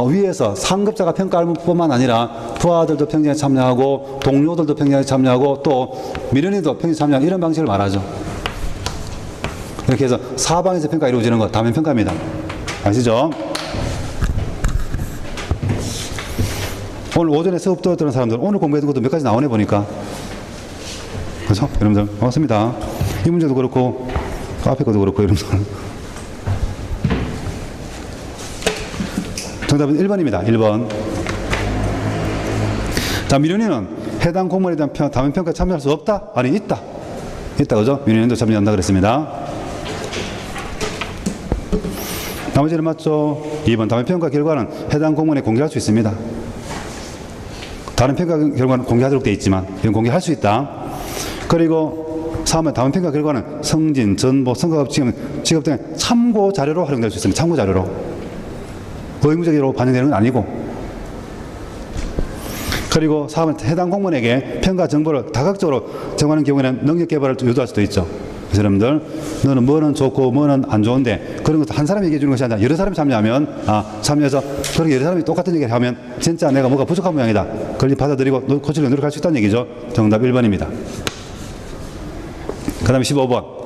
위에서 상급자가 평가할 뿐만 아니라 부하들도 평정에 참여하고 동료들도 평정에 참여하고 또 민원인도 평정에 참여하는 이런 방식을 말하죠. 이렇게 해서 사방에서 평가 이루어지는 것 다면평가입니다. 아시죠? 오늘 오전에 수업 들었던 사람들 오늘 공부했던 것도 몇 가지 나오네 보니까. 그렇죠? 여러분들 반갑습니다. 이 문제도 그렇고 앞에 것도 그렇고 여러분들. 정답은 1번입니다. 1번. 자, 민원인은 해당 공무원에 대한 다면평가에 참여할 수 없다? 아니 있다. 있다. 그죠? 민원인도 참여한다 그랬습니다. 나머지는 맞죠? 2번 다면평가 결과는 해당 공무원에 공개할 수 있습니다. 다른 평가 결과는 공개하도록 되어 있지만 이건 공개할 수 있다. 그리고 3번 다면평가 결과는 성진, 전보, 선거급 직업 등의 참고 자료로 활용될 수 있습니다. 참고 자료로. 의무적으로 반영되는 건 아니고. 그리고 4번 해당 공무원에게 평가 정보를 다각적으로 제공하는 경우에는 능력 개발을 유도할 수도 있죠. 그래서 여러분들 너는 뭐는 좋고 뭐는 안 좋은데 그런 것도 한 사람이 얘기해 주는 것이 아니라 여러 사람이 참여하면 참여해서 그렇게 여러 사람이 똑같은 얘기를 하면 진짜 내가 뭐가 부족한 모양이다. 그걸 받아들이고 고치려고 노력할 수 있다는 얘기죠. 정답 1번입니다. 그 다음에 15번.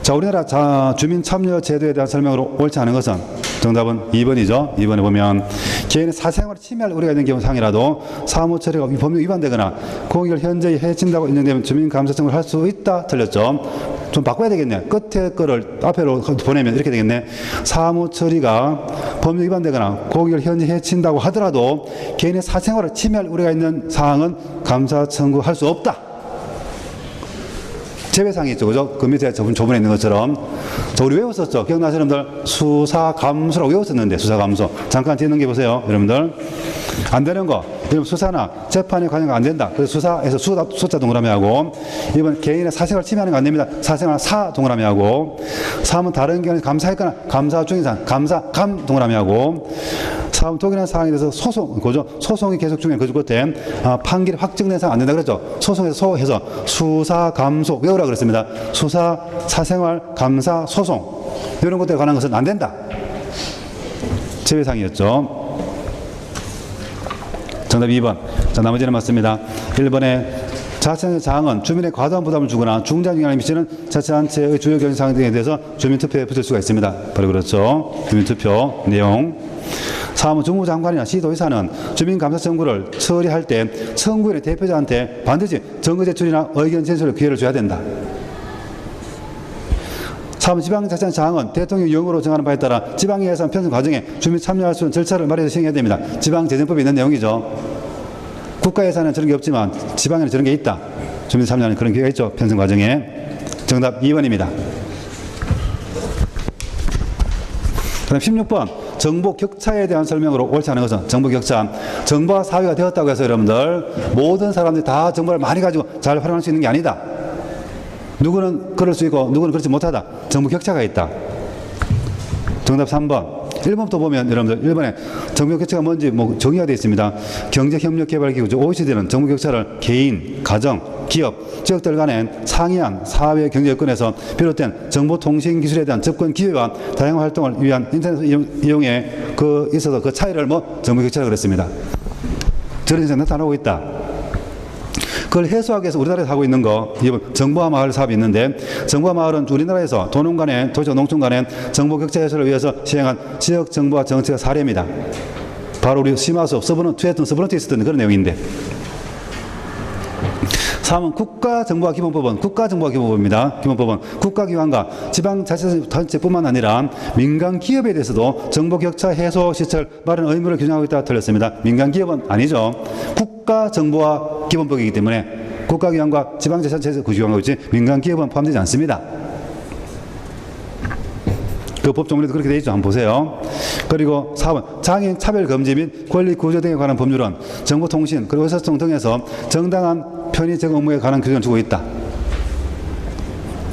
자, 우리나라 주민 참여 제도에 대한 설명으로 옳지 않은 것은 정답은 2번이죠. 2번에 보면 개인의 사생활을 침해할 우려가 있는 경우 상이라도 사무 처리가 법률 위반되거나 공익을 현저히 해친다고 인정되면 주민감사 청구를 할 수 있다. 틀렸죠. 좀 바꿔야 되겠네. 끝에 거를 앞으로 보내면 이렇게 되겠네. 사무 처리가 법률 위반되거나 공익을 현저히 해친다고 하더라도 개인의 사생활을 침해할 우려가 있는 사항은 감사 청구할 수 없다. 제외사항이 있죠. 그죠? 그 밑에 저번에 있는 것처럼. 저 우리 외웠었죠. 기억나시는 분들? 수사감수라고 외웠었는데, 수사감수. 잠깐 뒤에 넘겨보세요. 여러분들. 안 되는 거. 이런 수사나 재판에 관여가 안 된다. 그래서 수사에서 숫자 동그라미 하고, 이번 개인의 사생활 침해하는 거 안 됩니다. 사생활 사 동그라미 하고, 3은 다른 경우에 감사했거나 감사 중인 사항, 감사 감 동그라미 하고, 4은 독일한 사항에 대해서 소송, 그죠? 소송이 계속 중에 그 끝에 판결이 확정된 사항 안 된다 그랬죠? 소송에서 소해서 수사, 감소, 외우라 그랬습니다. 수사, 사생활, 감사, 소송. 이런 것들에 관한 것은 안 된다. 제외사항이었죠. 정답 2번. 자, 나머지는 맞습니다. 1번에 자치단체 장은 주민의 과도한 부담을 주거나 중대한 영향을 미치는 자치단체의 주요 경영 사항 등에 대해서 주민투표에 붙일 수가 있습니다. 바로 그렇죠. 주민투표 내용. 3은 정무장관이나 시도의사는 주민감사 청구를 처리할 때 청구인의 대표자한테 반드시 증거 제출이나 의견 제출의 기회를 줘야 된다. 3은 지방자치단체 장은 대통령이 영으로 정하는 바에 따라 지방예산 편성 과정에 주민 참여할 수 있는 절차를 마련해서 시행해야 됩니다. 지방재정법에 있는 내용이죠. 국가예산은 저런 게 없지만 지방에는 저런 게 있다. 주민 참여하는 그런 기회가 있죠. 편성 과정에. 정답 2번입니다. 그 다음 16번. 정보 격차에 대한 설명으로 옳지 않은 것은 정보 격차. 정보화 사회가 되었다고 해서 여러분들 모든 사람들이 다 정보를 많이 가지고 잘 활용할 수 있는 게 아니다. 누구는 그럴 수 있고 누구는 그렇지 못하다. 정보 격차가 있다. 정답 3번. 1번부터 보면 여러분들 1번에 정보 격차가 뭔지 정의가 되어 있습니다. 경제협력개발기구죠. OECD는 정보 격차를 개인, 가정, 기업, 지역들 간의 상이한 사회 경제 여건에서 비롯된 정보통신기술에 대한 접근 기회와 다양한 활동을 위한 인터넷 이용에 있어서 그 차이를 정보 격차라고 그랬습니다. 저런 현상이 나타나고 있다. 그걸 해소하기 위해서 우리나라에서 하고 있는 거, 이번 정보화 마을 사업이 있는데, 정보화 마을은 우리나라에서 도농 간의, 도시와 농촌 간의 정보 격차 해소를 위해서 시행한 지역 정보화 정책의 사례입니다. 바로 우리 심화 수업, 투했던 서브노트 있었던 그런 내용인데. 3은 국가정보화기본법은 국가정보화기본법입니다. 기본법은 국가기관과 지방자치단체뿐만 아니라 민간기업에 대해서도 정보격차 해소 시설 마련 의무를 규정하고 있다 틀렸습니다. 민간기업은 아니죠. 국가정보화기본법이기 때문에 국가기관과 지방자치단체에서 규정하고 있지 민간기업은 포함되지 않습니다. 그 법조문에도 그렇게 되어 있죠. 한번 보세요. 그리고 4번 장애인 차별금지 및 권리구조 등에 관한 법률은 정보통신 그리고 의사소통 등에서 정당한 편의 제공 의무에 관한 규정을 주고 있다.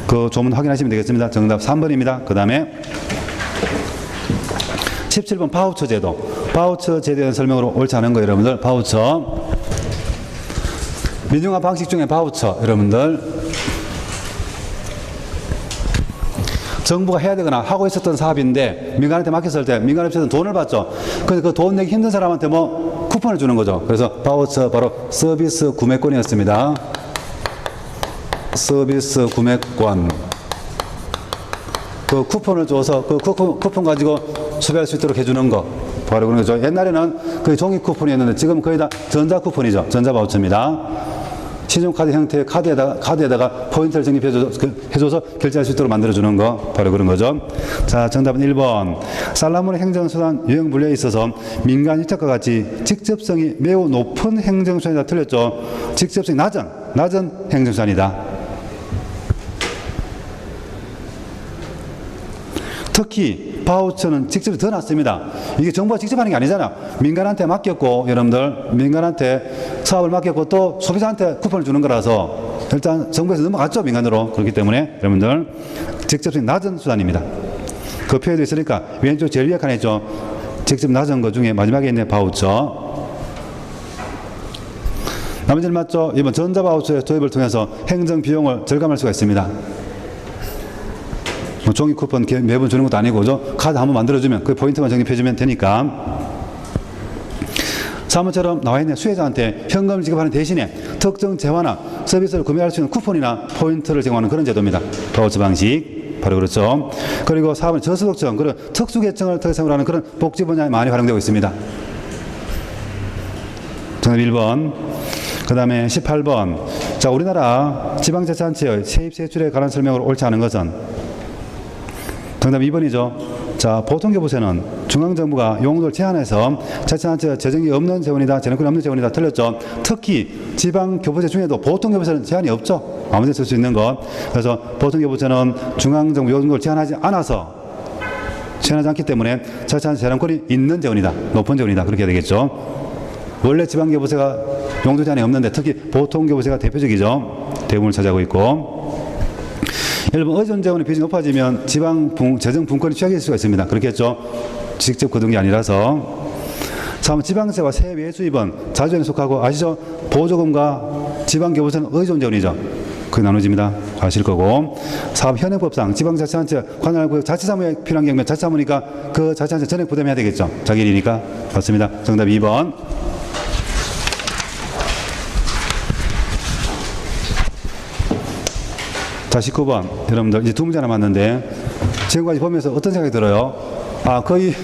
그 조문 확인하시면 되겠습니다. 정답 3번입니다. 그 다음에 17번 바우처 제도. 바우처 제도에 대한 설명으로 옳지 않은 거예요. 여러분들 바우처 민영화 방식 중에 바우처 여러분들 정부가 해야 되거나 하고 있었던 사업인데 민간한테 맡겼을 때 민간업체에서는 돈을 받죠. 그래서 그 돈 내기 힘든 사람한테 쿠폰을 주는 거죠. 그래서 바우처 바로 서비스 구매권이었습니다. 서비스 구매권. 그 쿠폰을 줘서 그 쿠폰 가지고 소비할 수 있도록 해주는 거. 바로 그런 거죠. 옛날에는 그 종이 쿠폰이었는데 지금 거의 다 전자 쿠폰이죠. 전자 바우처입니다. 신용카드 형태의 카드에다가 포인트를 적립해줘서 결제할 수 있도록 만들어주는 거. 바로 그런 거죠. 자, 정답은 1번. 살라몬의 행정수단 유형 분류에 있어서 민간 입찰과 같이 직접성이 매우 높은 행정수단이다. 틀렸죠. 직접성이 낮은 행정수단이다. 특히 바우처는 직접이 더 낫습니다. 이게 정부가 직접 하는 게 아니잖아. 민간한테 맡겼고 여러분들 민간한테 사업을 맡겼고 또 소비자한테 쿠폰을 주는 거라서 일단 정부에서 넘어갔죠. 민간으로. 그렇기 때문에 여러분들 직접성이 낮은 수단입니다. 그 표에도 있으니까 왼쪽 제일 위에 칸에 있죠. 직접 낮은 것 중에 마지막에 있는 바우처. 나머지는 맞죠? 이번 전자바우처의 도입을 통해서 행정 비용을 절감할 수가 있습니다. 종이 쿠폰 매번 주는 것도 아니고 카드 한번 만들어주면 그 포인트만 적립해주면 되니까. 3번처럼 나와 있는 수혜자한테 현금을 지급하는 대신에 특정 재화나 서비스를 구매할 수 있는 쿠폰이나 포인트를 제공하는 그런 제도입니다. 바우처 방식. 바로 그렇죠. 그리고 4번 저소득층 그런 특수계층을 특성으로 하는 그런 복지 분야에 많이 활용되고 있습니다. 정답 1번. 그 다음에 18번. 자, 우리나라 지방자치단체의 세입세출에 관한 설명으로 옳지 않은 것은 정답 2번이죠. 자, 보통교부세는 중앙정부가 용도를 제한해서 자치단체 재정이 없는 재원이다, 재정권이 없는 재원이다. 틀렸죠. 특히 지방교부세 중에도 보통교부세는 제한이 없죠. 아무데나 쓸 수 있는 것. 그래서 보통교부세는 중앙정부 용도를 제한하지 않기 때문에 자치단체 재정권이 있는 재원이다, 높은 재원이다. 그렇게 해야 되겠죠. 원래 지방교부세가 용도 제한이 없는데 특히 보통교부세가 대표적이죠. 대부분을 차지하고 있고. 1번 의존 재원의 비중이 높아지면 지방 재정 분권이 취약해질 수가 있습니다. 그렇겠죠. 직접 거둔 게 아니라서. 3번 지방세와 세외 수입은 자주에는 속하고 아시죠? 보조금과 지방교부세는 의존 재원이죠. 그게 나눠집니다. 아실 거고. 4번 현행법상 지방자치단체 관할구역 자치사무에 필요한 경우에 자치사무니까 그 자치단체 전액 부담해야 되겠죠. 자기 일이니까. 맞습니다. 정답 2번. 자, 19번. 여러분들, 이제 두 문제 남았는데, 지금까지 보면서 어떤 생각이 들어요? 아, 거의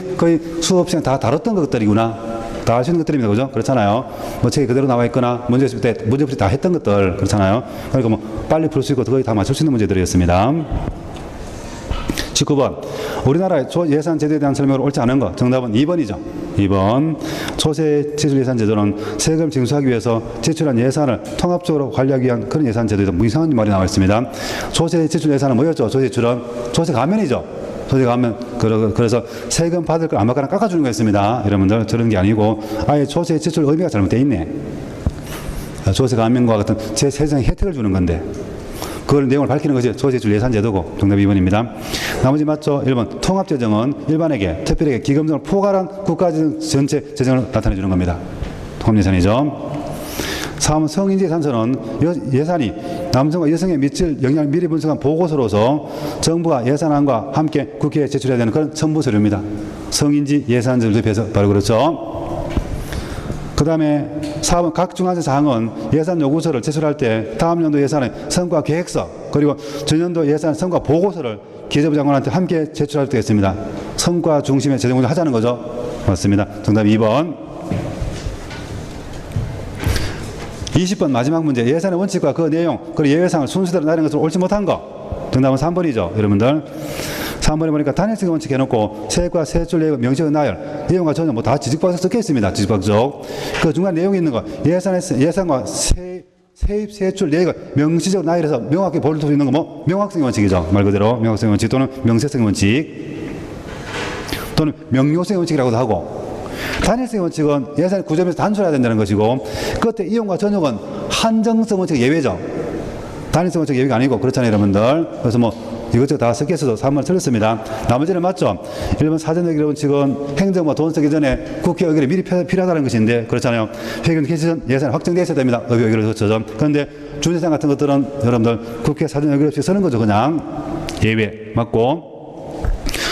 수업 시간 다 다뤘던 것들이구나. 다 아시는 것들입니다. 그죠? 그렇잖아요. 책이 그대로 나와 있거나, 문제풀이 다 했던 것들. 그렇잖아요. 그러니까 빨리 풀 수 있고 거의 다 맞출 수 있는 문제들이었습니다. 19번. 우리나라의 예산 제도에 대한 설명을 옳지 않은 것. 정답은 2번이죠. 2번. 초세 지출 예산 제도는 세금을 징수하기 위해서 지출한 예산을 통합적으로 관리하기 위한 그런 예산 제도이다. 이상한 말이 나와 있습니다. 초세 지출 예산은 뭐였죠? 초세 지출은? 초세 감면이죠. 조세가 하면, 그래서 세금 받을 걸 아무거나 깎아주는 거였습니다. 여러분들, 저런 게 아니고, 아예 조세 지출 의미가 잘못되어 있네. 조세 감면과 같은 제세상 혜택을 주는 건데, 그걸 내용을 밝히는 것이 조세지출 예산제도고, 정답 2번입니다. 나머지 맞죠? 1번. 통합재정은 일반에게, 특별하게 기금등을 포괄한 국가재정 전체 재정을 나타내주는 겁니다. 통합예산이죠. 3번. 성인지예산서는 예산이 남성과 여성에 미칠 영향을 미리 분석한 보고서로서 정부가 예산안과 함께 국회에 제출해야 되는 그런 첨부 서류입니다. 성인지 예산서를 접해서 바로 그렇죠. 그 다음에 4번. 각 중앙재 사항은 예산 요구서를 제출할 때 다음 연도 예산의 성과 계획서 그리고 전년도 예산 성과 보고서를 기재부 장관한테 함께 제출할 때 있습니다. 성과 중심의 재정 운영을 하자는 거죠. 맞습니다. 정답 2번. 20번 마지막 문제. 예산의 원칙과 그 내용 그리고 예외상을 순서대로 나열한 것을 옳지 못한 거. 정답은 3번이죠. 여러분들. 3번에 보니까 단일성 원칙 해놓고 세액과 세출 내역 명시의 나열 내용과 전혀 뭐 다 지직박적 섞여 있습니다. 지직박적. 그 중간 내용이 있는 거 예산과 세입 세출 내역을 명시적으로 나열해서 명확히 볼 수 있는 거 뭐 명확성 원칙이죠. 말 그대로 명확성 원칙 또는 명세성 원칙 또는 명료성 원칙이라고도 하고 단일성 원칙은 예산의 구조에서 단순해야 된다는 것이고 그때 이용과 전용은 한정성 원칙 예외죠. 단일성 원칙 예외가 아니고 그렇잖아요 여러분들. 그래서 뭐 이것저것 다 섞여 있어서 3번 틀렸습니다. 나머지는 맞죠. 1번 사전의결 원칙은 행정부가 돈 쓰기 전에 국회 의결이 미리 필요하다는 것인데 그렇잖아요. 회견 개시 전 예산이 확정되어 있어야 됩니다. 의결을 거쳐서. 그런데 준예산 같은 것들은 여러분들 국회 사전의결 없이 쓰는 거죠. 그냥 예외 맞고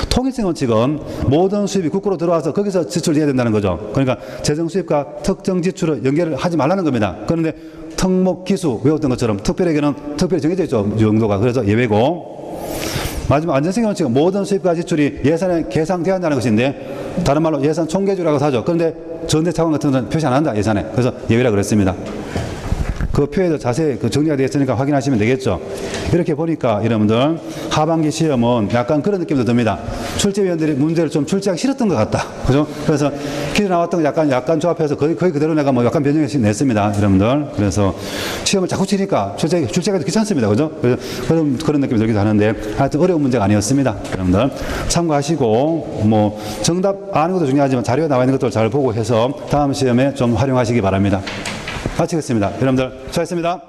통일성 원칙은 모든 수입이 국고로 들어와서 거기서 지출해야 된다는 거죠. 그러니까 재정 수입과 특정 지출을 연결을 하지 말라는 겁니다. 그런데 특목 기수 외웠던 것처럼 특별에게는 특별히 정해져 있죠. 용도가. 그래서 예외고 마지막 안전성 원칙은 모든 수입과 지출이 예산에 계상되어야 한다는 것인데 다른 말로 예산 총계주라고 하죠. 그런데 전대 차관 같은 것은 표시 안 한다 예산에. 그래서 예외라 그랬습니다. 그 표에도 자세히 정리가 되어 있으니까 확인하시면 되겠죠. 이렇게 보니까 여러분들 하반기 시험은 약간 그런 느낌도 듭니다. 출제위원들이 문제를 좀 출제하기 싫었던 것 같다. 그죠? 그래서 퀴즈 나왔던 거 약간 조합해서 거의 그대로 내가 뭐 약간 변형해서 냈습니다. 여러분들. 그래서 시험을 자꾸 치니까 출제가 귀찮습니다. 그죠? 그런 느낌이 들기도 하는데 하여튼 어려운 문제가 아니었습니다. 여러분들. 참고하시고 뭐 정답 아는 것도 중요하지만 자료에 나와 있는 것들 잘 보고 해서 다음 시험에 좀 활용하시기 바랍니다. 마치겠습니다. 여러분들 수고하셨습니다.